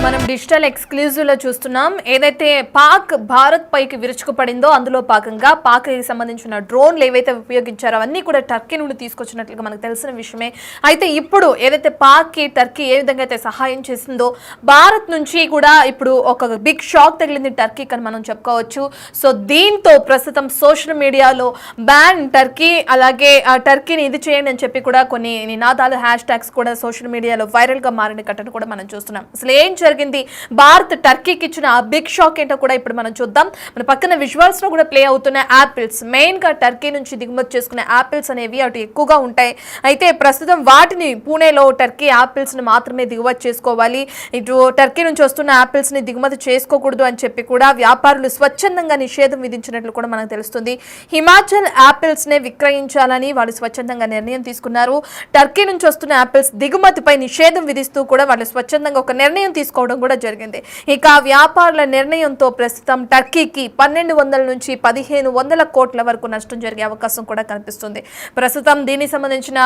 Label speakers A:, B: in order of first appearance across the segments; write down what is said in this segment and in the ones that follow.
A: మనం digital exclusive లో చూస్తున్నాం. ఏదైతే పాక్ భారత్ పైకి విరుచుకుపడిందో అందులో భాగంగా పాక్ కి సంబంధించిన డ్రోన్లు ఏవైతే ఉపయోగించారో అవన్నీ కూడా టర్కీ నుండి తీసుకొచ్చినట్లుగా మనకు తెలిసిన విషయమే. అయితే ఇప్పుడు ఏదైతే పాక్ కి టర్కీ ఏ విధంగా అయితే సహాయం చేసిందో భారత్ నుంచి కూడా ఇప్పుడు ఒక బిగ్ షాక్ తగిలింది టర్కీకి అని మనం చెప్పుకోవచ్చు. సో దీంతో ప్రస్తుతం సోషల్ మీడియాలో బ్యాన్ టర్కీ, అలాగే టర్కీని ఇది చేయండి అని చెప్పి కూడా కొన్ని నినాదాలు హ్యాష్ ట్యాగ్స్ కూడా సోషల్ మీడియాలో వైరల్ గా మారిన ఘటన కూడా మనం చూస్తున్నాం. అసలు ఏం జరిగింది, భారత్ టర్కీకి ఇచ్చిన ఆ బిగ్ షాక్ ఏంటో కూడా ఇప్పుడు మనం చూద్దాం. మన పక్కన విజువల్స్ లో కూడా ప్లే అవుతున్న యాపిల్స్, మెయిన్ గా టర్కీ నుంచి దిగుమతి చేసుకునే యాపిల్స్ అనేవి అటు ఎక్కువగా ఉంటాయి. అయితే ప్రస్తుతం వాటిని పూణేలో టర్కీ యాపిల్స్ ని మాత్రమే దిగుమతి చేసుకోవాలి, ఇటు టర్కీ నుంచి వస్తున్న యాపిల్స్ ని దిగుమతి చేసుకోకూడదు అని చెప్పి కూడా వ్యాపారులు స్వచ్ఛందంగా నిషేధం విధించినట్లు కూడా మనకు తెలుస్తుంది. హిమాచల్ యాపిల్స్ నే విక్రయించాలని వాళ్ళు స్వచ్ఛందంగా నిర్ణయం తీసుకున్నారు. టర్కీ నుంచి వస్తున్న యాపిల్స్ దిగుమతిపై నిషేధం విధిస్తూ కూడా వాళ్ళు స్వచ్ఛందంగా ఒక నిర్ణయం తీసుకోవడం కూడా జరిగింది. ఇక వ్యాపారుల నిర్ణయంతో ప్రస్తుతం టర్కీకి 1200 నుంచి 1500 కోట్ల వరకు నష్టం జరిగే అవకాశం కూడా కనిపిస్తుంది. ప్రస్తుతం దీనికి సంబంధించిన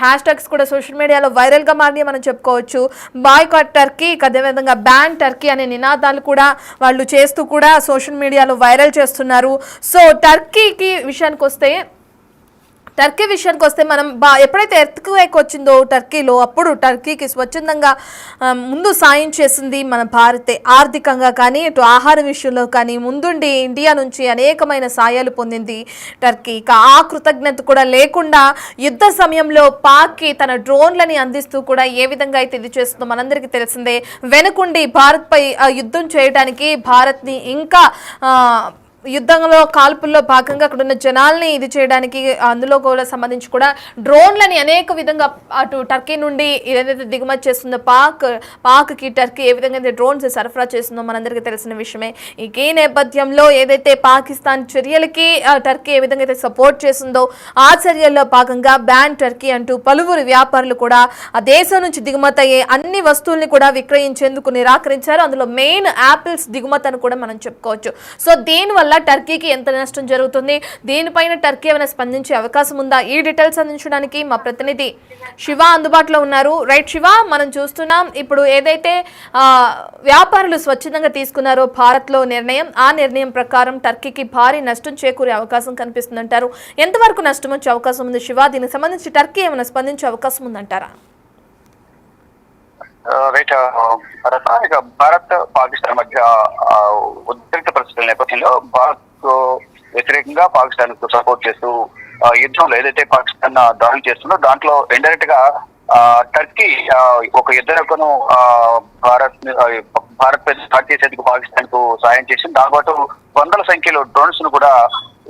A: హ్యాష్ ట్యాగ్స్ కూడా సోషల్ మీడియాలో వైరల్ గా మారి మనం చెప్పుకోవచ్చు. బాయ్కాట్ టర్కీ, అదేవిధంగా బ్యాన్ టర్కీ అనే నినాదాలు కూడా వాళ్ళు చేస్తూ కూడా సోషల్ మీడియాలో వైరల్ చేస్తున్నారు. సో టర్కీ విషయానికి వస్తే మనం ఎప్పుడైతే ఎర్త్క్వేక్ వచ్చిందో టర్కీలో, అప్పుడు టర్కీకి స్వచ్ఛందంగా ముందు సాయం చేసింది మన భారతే. ఆర్థికంగా కానీ ఇటు ఆహార విషయంలో కానీ ముందుండి ఇండియా నుంచి అనేకమైన సాయాలు పొందింది టర్కీ. ఆ కృతజ్ఞత కూడా లేకుండా యుద్ధ సమయంలో పాక్కి తన డ్రోన్లని అందిస్తూ కూడా ఏ విధంగా అయితే ఇది చేస్తుందో మనందరికీ తెలిసిందే. వెనుకుండి భారత్పై యుద్ధం చేయడానికి, భారత్ని ఇంకా యుద్ధంలో కాల్పుల్లో భాగంగా అక్కడ ఉన్న జనాల్ని ఇది చేయడానికి, అందులో కూడా సంబంధించి కూడా డ్రోన్లని అనేక విధంగా అటు టర్కీ నుండి ఏదైతే దిగుమతి చేస్తుందో పాక్కి టర్కీ ఏ విధంగా అయితే డ్రోన్స్ సరఫరా చేస్తుందో మనందరికీ తెలిసిన విషయమే. ఈ నేపథ్యంలో ఏదైతే పాకిస్తాన్ చర్యలకి టర్కీ ఏ విధంగా అయితే సపోర్ట్ చేస్తుందో ఆ చర్యల్లో భాగంగా బ్యాన్ టర్కీ అంటూ పలువురు వ్యాపారులు కూడా ఆ దేశం నుంచి దిగుమతి అయ్యే అన్ని వస్తువుల్ని కూడా విక్రయించేందుకు నిరాకరించారు. అందులో మెయిన్ యాపిల్స్ దిగుమతి అని కూడా మనం చెప్పుకోవచ్చు. సో దీనివల్ల టర్కీకి ఎంత నష్టం జరుగుతుంది, దీనిపైన టర్కీ ఏమైనా స్పందించే అవకాశం ఉందా? ఈ డీటెయిల్స్ అందించడానికి మా ప్రతినిధి శివ అందుబాటులో ఉన్నారు. రైట్ శివ, మనం చూస్తున్నాం ఇప్పుడు ఏదైతే వ్యాపారులు స్వచ్ఛందంగా తీసుకున్నారో భారత్లో నిర్ణయం, ఆ నిర్ణయం ప్రకారం టర్కీకి భారీ నష్టం చేకూరే అవకాశం కనిపిస్తుందంటారు. ఎంతవరకు నష్టం వచ్చే అవకాశం ఉంది శివ? దీనికి సంబంధించి టర్కీ ఏమైనా స్పందించే అవకాశం ఉందంటారా?
B: భారత్ పాకిస్తాన్ మధ్య ఉద్రిక్త పరిస్థితుల నేపథ్యంలో భారత్ వ్యతిరేకంగా పాకిస్తాన్ కు సపోర్ట్ చేస్తూ యుద్ధంలో ఏదైతే పాకిస్తాన్ దాడులు చేస్తుందో దాంట్లో ఇండైరెక్ట్ గా టర్కీ ఒక యుద్ధనౌకను భారత్ పై స్టార్ట్ చేసేందుకు పాకిస్తాన్ కు సాయం చేసింది. దాంతో వందల సంఖ్యలో డ్రోన్స్ ను కూడా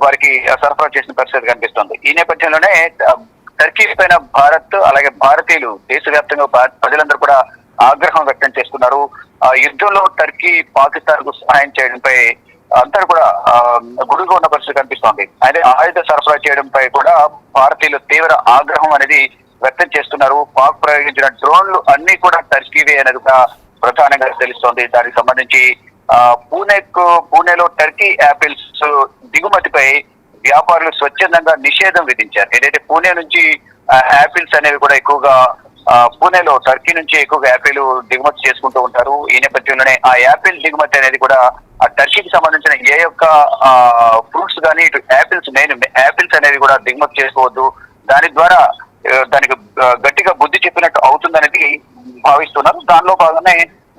B: వారికి సరఫరా చేసిన పరిస్థితి కనిపిస్తుంది. ఈ నేపథ్యంలోనే టర్కీ పైన భారత్, అలాగే భారతీయులు దేశవ్యాప్తంగా ప్రజలందరూ కూడా ఆగ్రహం వ్యక్తం చేస్తున్నారు. యుద్ధంలో టర్కీ పాకిస్తాన్ కు సహాయం చేయడంపై అందరూ కూడా గుడుగా ఉన్న పరిస్థితి కనిపిస్తోంది. అయితే ఆయుధ సరఫరా చేయడంపై కూడా భారతీయులు తీవ్ర ఆగ్రహం అనేది వ్యక్తం చేస్తున్నారు. పాక్ ప్రయోగించిన డ్రోన్లు అన్ని కూడా టర్కీవే అనేది ప్రధానంగా తెలుస్తోంది. దానికి సంబంధించి పూణేలో టర్కీ యాపిల్స్ దిగుమతిపై వ్యాపారులు స్వచ్ఛందంగా నిషేధం విధించారు. ఏదైతే పూణే నుంచి యాపిల్స్ అనేవి కూడా ఎక్కువగా పూణేలో టర్కీ నుంచి ఎక్కువగా యాపిల్ దిగుమతి చేసుకుంటూ ఉంటారు. ఈ నేపథ్యంలోనే ఆ యాపిల్ దిగుమతి అనేది కూడా ఆ టర్కీకి సంబంధించిన ఏ యొక్క ఫ్రూట్స్ కానీ ఇటు యాపిల్స్ అనేవి కూడా దిగుమతి చేసుకోవద్దు, దాని ద్వారా దానికి గట్టిగా బుద్ధి చెప్పినట్టు అవుతుందనేది భావిస్తున్నారు. దానిలో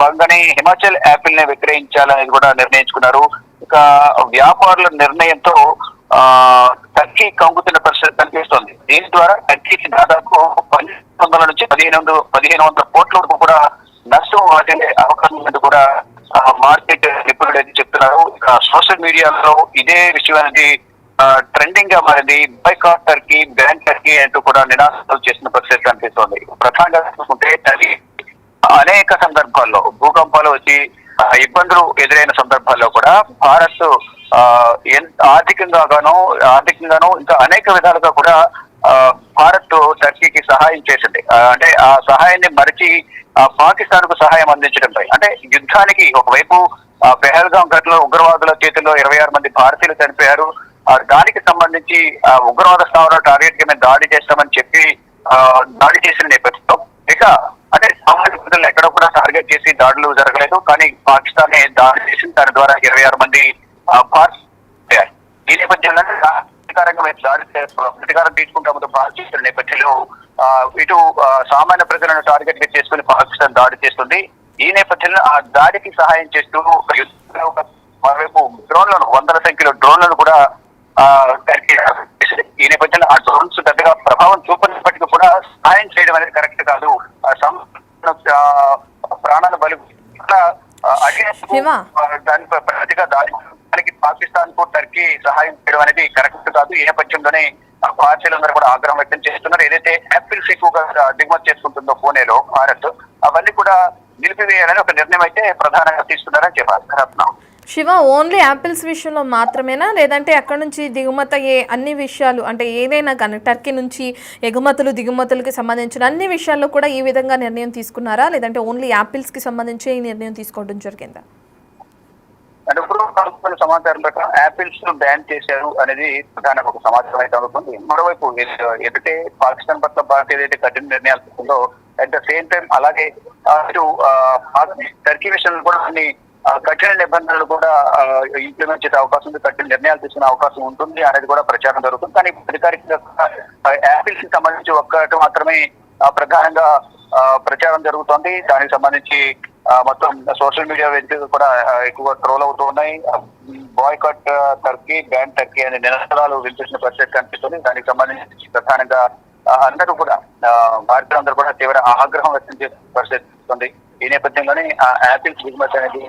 B: భాగంగానే హిమాచల్ యాపిల్ ని విక్రయించాలనేది కూడా నిర్ణయించుకున్నారు. ఇక వ్యాపారుల నిర్ణయంతో టర్కీ కంగుతున్న పరిస్థితి కనిపిస్తోంది. దీని ద్వారా టర్కీకి దాదాపు 1200 నుంచి 1500 కోట్ల వరకు కూడా నష్టం వాటిల్లే అవకాశం ఉందని కూడా మార్కెట్ నిపుణులు అయితే చెప్తున్నారు. ఇక సోషల్ మీడియాలో ఇదే విషయం అనేది ట్రెండింగ్ గా మారింది. బాయ్కాట్ టర్కీ, బ్యాన్ టర్కీ అంటూ కూడా నినాదాలు చేసిన పరిస్థితి కనిపిస్తోంది. ప్రధానంగా చూసుకుంటే టర్కీ అనేక సందర్భాల్లో భూకంపాలు వచ్చి ఇబ్బందులు ఎదురైన సందర్భాల్లో కూడా భారత్ ఆర్థికంగాను ఇంకా అనేక విధాలుగా కూడా భారత్ టర్కీకి సహాయం చేసింది. అంటే ఆ సహాయాన్ని మరిచి పాకిస్తాన్ కు సహాయం అందించడంపై, అంటే యుద్ధానికి ఒకవైపు పెహల్గాం ఘటనలో ఉగ్రవాదుల చేతుల్లో 26 మంది భారతీయులు చనిపోయారు. దానికి సంబంధించి ఉగ్రవాద స్థావరాలు టార్గెట్ కింద దాడి చేస్తామని చెప్పి దాడి చేసిన నేపథ్యంలో ఇక అంటే సామాన్య ప్రజలు ఎక్కడ కూడా టార్గెట్ చేసి దాడులు జరగలేదు. కానీ పాకిస్తాన్ దాడి చేసింది. దాని ద్వారా 26 మంది భారతీయులు. ఈ నేపథ్యంలో ప్రతీకారం తీసుకుంటామో భారతీయుల నేపథ్యంలో ఇటు సామాన్య ప్రజలను టార్గెట్ గా చేసుకుని పాకిస్తాన్ దాడి చేస్తుంది. ఈ నేపథ్యంలో ఆ దాడికి సహాయం చేస్తూ మరోవైపు డ్రోన్లను 100ల సంఖ్యలో డ్రోన్లను కూడా ఈ నేపథ్యంలో ఆ డ్రోన్స్ పెద్దగా ప్రభావం చూపినప్పటికీ కూడా సహాయం చేయడం అనేది కరెక్ట్ కాదు. ప్రాణాల బలి దాని ప్రతిగా దానికి పాకిస్తాన్ కు టర్కీ సహాయం చేయడం అనేది కరెక్ట్ కాదు. ఈ నేపథ్యంలోనే భారతీయులందరూ కూడా ఆగ్రహం వ్యక్తం చేస్తున్నారు. ఏదైతే యాపిల్స్ ఎక్కువగా దిగుమతి చేసుకుంటుందో పూణేలో భారత్, అవన్నీ కూడా నిలిపివేయాలని ఒక నిర్ణయం అయితే ప్రధానంగా తీసుకున్నారని చెప్పారు.
A: శివ, ఓన్లీ యాపిల్స్ విషయంలో మాత్రమేనా, లేదంటే అక్కడ నుంచి దిగుమతి అయ్యే అన్ని విషయాలు అంటే ఏదైనా కానీ టర్కీ నుంచి దిగుమతులకి సంబంధించిన అన్ని విషయాల్లో కూడా ఈ విధంగా నిర్ణయం తీసుకున్నారా, లేదంటే ఓన్లీ యాపిల్స్ కి సంబంధించి ఈ నిర్ణయం తీసుకోవడం జరిగిందా?
B: అంటే ఇప్పుడు సమాచారం ప్రకారం యాపిల్స్ బ్యాన్ చేశారు అనేది ప్రధాన ఒక సమాచారం అయితే అవుతుంది. మరోవైపు ఎదుటే పాకిస్తాన్ పట్ల భారత్ ఏదైతే కఠిన నిర్ణయాలు తీసుకుందో, అట్ ద సేమ్ టైం అలాగే ఇటు టర్కీ విషయంలో కూడా కొన్ని కఠిన నిబంధనలు కూడా ఇంప్లిమెంట్ చేసే అవకాశం ఉంది, కఠిన నిర్ణయాలు తీసుకునే అవకాశం ఉంటుంది అనేది కూడా ప్రచారం జరుగుతుంది. కానీ అధికారికంగా యాపిల్స్ కి సంబంధించి ఒక్కటి మాత్రమే ప్రధానంగా ప్రచారం జరుగుతోంది. దానికి సంబంధించి మొత్తం సోషల్ మీడియా వేదికగా కూడా ఎక్కువగా ట్రోల్ అవుతూ ఉన్నాయి. బాయ్కాట్ టర్కీ, బ్యాన్ టర్కీ అనే నినాదాలు వినిపిస్తున్న పరిస్థితి కనిపిస్తుంది. దానికి సంబంధించి ప్రధానంగా అందరూ కూడా భారతీయులందరూ కూడా తీవ్ర ఆగ్రహం వ్యక్తం చేసే పరిస్థితి ఉంది. ఈ నేపథ్యంలోనే యాపిల్స్ దిగుమతి అనేది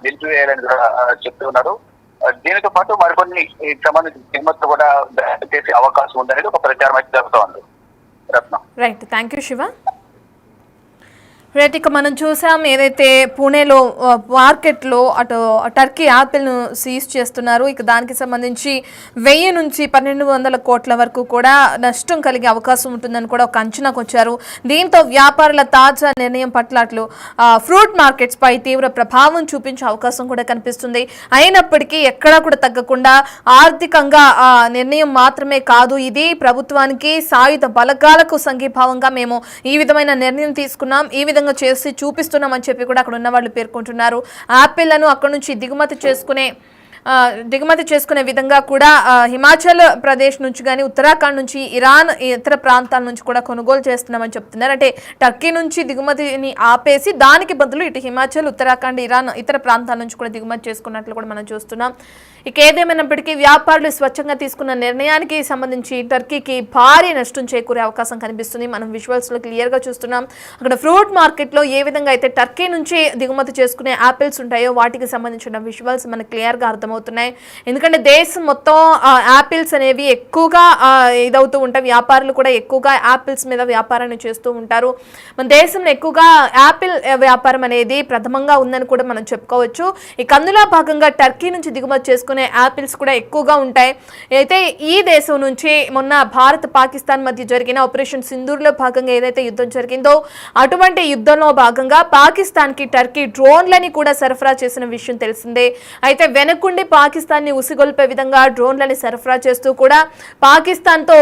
B: నిలిపివేయాలని కూడా చెప్తున్నారు. దీనితో పాటు మరికొన్ని సంబంధించిన దిగుమతులు కూడా చేసే అవకాశం ఉందనేది ఒక ప్రచారం అయితే జరుగుతోంది. Ratna.
A: Right, thank you Shiva. Right, ఇక మనం చూసాం ఏదైతే పూణేలో మార్కెట్లో అటు టర్కీ యాపిల్ను సీజ్ చేస్తున్నారు. ఇక దానికి సంబంధించి 1000 నుంచి 1200 కోట్ల వరకు కూడా నష్టం కలిగే అవకాశం ఉంటుందని కూడా ఒక అంచనాకు వచ్చారు. దీంతో వ్యాపారుల తాజా నిర్ణయం పట్ల అట్లు ఫ్రూట్ మార్కెట్స్ పై తీవ్ర ప్రభావం చూపించే అవకాశం కూడా కనిపిస్తుంది. అయినప్పటికీ ఎక్కడా కూడా తగ్గకుండా ఆర్థికంగా నిర్ణయం మాత్రమే కాదు, ఇది ప్రభుత్వానికి సాయుధ బలగాలకు సంఘీభావంగా మేము ఈ విధమైన నిర్ణయం తీసుకున్నాం, ఈ విధంగా చేసి చూపిస్తున్నామని చెప్పి కూడా అక్కడ ఉన్న వాళ్ళు పేర్కొంటున్నారు. యాపిల్లను అక్కడ నుంచి దిగుమతి చేసుకునే విధంగా కూడా హిమాచల్ ప్రదేశ్ నుంచి కానీ ఉత్తరాఖండ్ నుంచి ఇరాన్ ఇతర ప్రాంతాల నుంచి కూడా కొనుగోలు చేస్తున్నామని చెప్తున్నారు. అంటే టర్కీ నుంచి దిగుమతిని ఆపేసి దానికి బదులు ఇటు హిమాచల్, ఉత్తరాఖండ్, ఇరాన్ ఇతర ప్రాంతాల నుంచి కూడా దిగుమతి చేసుకున్నట్లు కూడా మనం చూస్తున్నాం. ఇక ఏదేమైనప్పటికీ వ్యాపారులు స్వచ్ఛంగా తీసుకున్న నిర్ణయానికి సంబంధించి టర్కీకి భారీ నష్టం చేకూరే అవకాశం కనిపిస్తుంది. మనం విజువల్స్లో క్లియర్గా చూస్తున్నాం. అక్కడ ఫ్రూట్ మార్కెట్లో ఏ విధంగా అయితే టర్కీ నుంచి దిగుమతి చేసుకునే యాపిల్స్ ఉంటాయో వాటికి సంబంధించిన విజువల్స్ మనకు క్లియర్గా అర్థమవుతున్నాయి. ఎందుకంటే దేశం మొత్తం యాపిల్స్ అనేవి ఎక్కువగా ఇదవుతూ ఉంటాయి. వ్యాపారులు కూడా ఎక్కువగా యాపిల్స్ మీద వ్యాపారాన్ని చేస్తూ ఉంటారు. మన దేశంలో ఎక్కువగా యాపిల్ వ్యాపారం అనేది ప్రథమంగా ఉందని కూడా మనం చెప్పుకోవచ్చు. ఇక అందులో భాగంగా టర్కీ నుంచి దిగుమతి చేసుకునే యాపిల్స్ కూడా ఎక్కువగా ఉంటాయి. అయితే ఈ దేశం నుంచి మొన్న భారత్ పాకిస్తాన్ మధ్య జరిగిన ఆపరేషన్ సింధూర్లో భాగంగా ఏదైతే యుద్ధం జరిగిందో అటువంటి యుద్ధంలో భాగంగా పాకిస్తాన్కి టర్కీ డ్రోన్లని కూడా సరఫరా చేసిన విషయం తెలిసిందే. అయితే వెనకుండి పాకిస్తాన్ని ఉసిగొల్పే విధంగా డ్రోన్లని సరఫరా చేస్తూ కూడా పాకిస్తాన్తో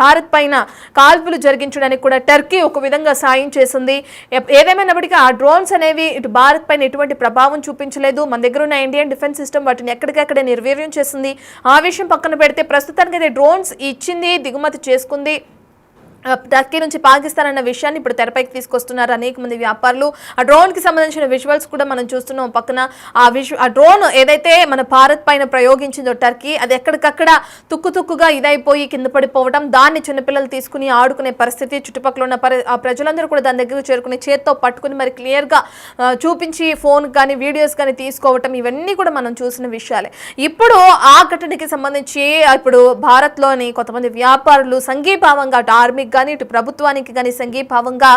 A: భారత్ పైన కాల్పులు జరిగించడానికి కూడా టర్కీ ఒక విధంగా సాయం చేసింది. ఏదేమైనప్పటికీ ఆ డ్రోన్స్ అనేవి ఇటు భారత్ పైన ఎటువంటి ప్రభావం చూపించలేదు. మన దగ్గర ఉన్న ఇండియన్ డిఫెన్స్ సిస్టమ్ వాటిని ఎక్కడికక్కడ నిర్వీర్యం చేసింది. ఆ విషయం పక్కన పెడితే ప్రస్తుతానికి అయితే డ్రోన్స్ ఇచ్చింది, దిగుమతి చేసుకుంది టర్కీ నుంచి పాకిస్తాన్ అన్న విషయాన్ని ఇప్పుడు తెరపైకి తీసుకొస్తున్నారు అనేక మంది వ్యాపారులు. ఆ డ్రోన్కి సంబంధించిన విజువల్స్ కూడా మనం చూస్తున్నాం. పక్కన ఆ డ్రోన్ ఏదైతే మన భారత్ పైన ప్రయోగించిందో టర్కీ, అది ఎక్కడికక్కడ తుక్కుగా ఇదైపోయి కింద పడిపోవడం, దాన్ని చిన్నపిల్లలు తీసుకుని ఆడుకునే పరిస్థితి, చుట్టుపక్కల ఉన్న ప్రజలందరూ కూడా దాని దగ్గరకు చేరుకుని చేత్తో పట్టుకుని మరి క్లియర్గా చూపించి ఫోన్ కానీ వీడియోస్ కానీ తీసుకోవటం, ఇవన్నీ కూడా మనం చూసిన విషయాలే. ఇప్పుడు ఆ ఘటనకి సంబంధించి ఇప్పుడు భారత్లోని కొంతమంది వ్యాపారులు సంఘీభావంగా అటు ఆర్మీకి కానీ ఇటు ప్రభుత్వానికి కానీ సంఘీభావంగా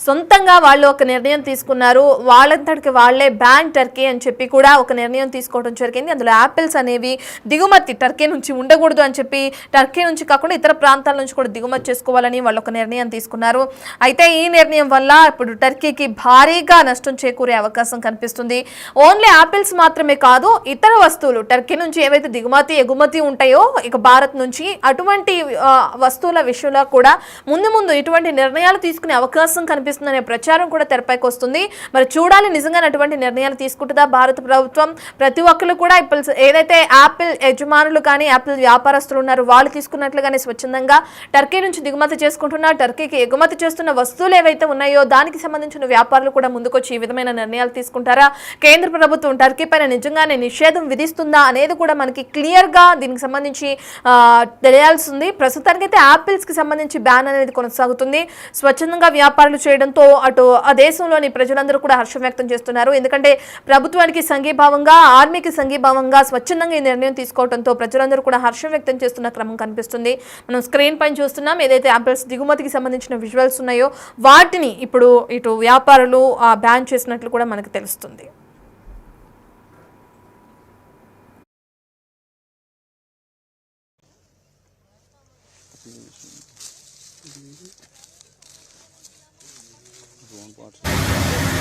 A: సొంతంగా వాళ్ళు ఒక నిర్ణయం తీసుకున్నారు. వాళ్ళంతటికి వాళ్లే బ్యాన్ టర్కీ అని చెప్పి కూడా ఒక నిర్ణయం తీసుకోవడం జరిగింది. అందులో యాపిల్స్ అనేవి దిగుమతి టర్కీ నుంచి ఉండకూడదు అని చెప్పి, టర్కీ నుంచి కాకుండా ఇతర ప్రాంతాల నుంచి కూడా దిగుమతి చేసుకోవాలని వాళ్ళు ఒక నిర్ణయం తీసుకున్నారు. అయితే ఈ నిర్ణయం వల్ల ఇప్పుడు టర్కీకి భారీగా నష్టం చేకూరే అవకాశం కనిపిస్తుంది. ఓన్లీ యాపిల్స్ మాత్రమే కాదు, ఇతర వస్తువులు టర్కీ నుంచి ఏవైతే దిగుమతి ఎగుమతి ఉంటాయో ఇక భారత్ నుంచి, అటువంటి వస్తువుల విషయంలో కూడా ముందు ముందు ఇటువంటి నిర్ణయాలు తీసుకునే అవకాశం కనిపిస్తుందనే ప్రచారం కూడా తెరపైకి వస్తుంది. మరి చూడాలి నిజంగా అటువంటి నిర్ణయాలు తీసుకుంటుందా భారత ప్రభుత్వం. ప్రతి ఒక్కరు కూడా ఇప్పుడు ఏదైతే యాపిల్ యజమానులు కానీ యాపిల్ వ్యాపారస్తులు ఉన్నారు వాళ్ళు తీసుకున్నట్లుగానే స్వచ్ఛందంగా టర్కీ నుంచి దిగుమతి చేసుకుంటున్నారు. టర్కీకి ఎగుమతి చేస్తున్న వస్తువులు ఏవైతే ఉన్నాయో దానికి సంబంధించిన వ్యాపారులు కూడా ముందుకొచ్చి ఈ విధమైన నిర్ణయాలు తీసుకుంటారా, కేంద్ర ప్రభుత్వం టర్కీ పైన నిజంగానే నిషేధం విధిస్తుందా అనేది కూడా మనకి క్లియర్ గా దీనికి సంబంధించి తెలియాల్సి ఉంది. ప్రస్తుతానికి అయితే యాపిల్స్ కి సంబంధించి బ్యాన్ అనేది కొనసాగుతుంది. స్వచ్ఛందంగా వ్యాపారాలు చేయడంతో అటు ఆ దేశంలోని ప్రజలందరూ కూడా హర్షం వ్యక్తం చేస్తున్నారు. ఎందుకంటే ప్రభుత్వానికి సంఘీభావంగా ఆర్మీకి సంఘీభావంగా స్వచ్ఛందంగా ఈ నిర్ణయం తీసుకోవడంతో ప్రజలందరూ కూడా హర్షం వ్యక్తం చేస్తున్న క్రమం కనిపిస్తుంది. మనం స్క్రీన్ పైన చూస్తున్నాం ఏదైతే యాపిల్స్ దిగుమతికి సంబంధించిన విజువల్స్ ఉన్నాయో వాటిని ఇప్పుడు ఇటు వ్యాపారులు బ్యాన్ చేసినట్లు కూడా మనకు తెలుస్తుంది.
C: Drone parts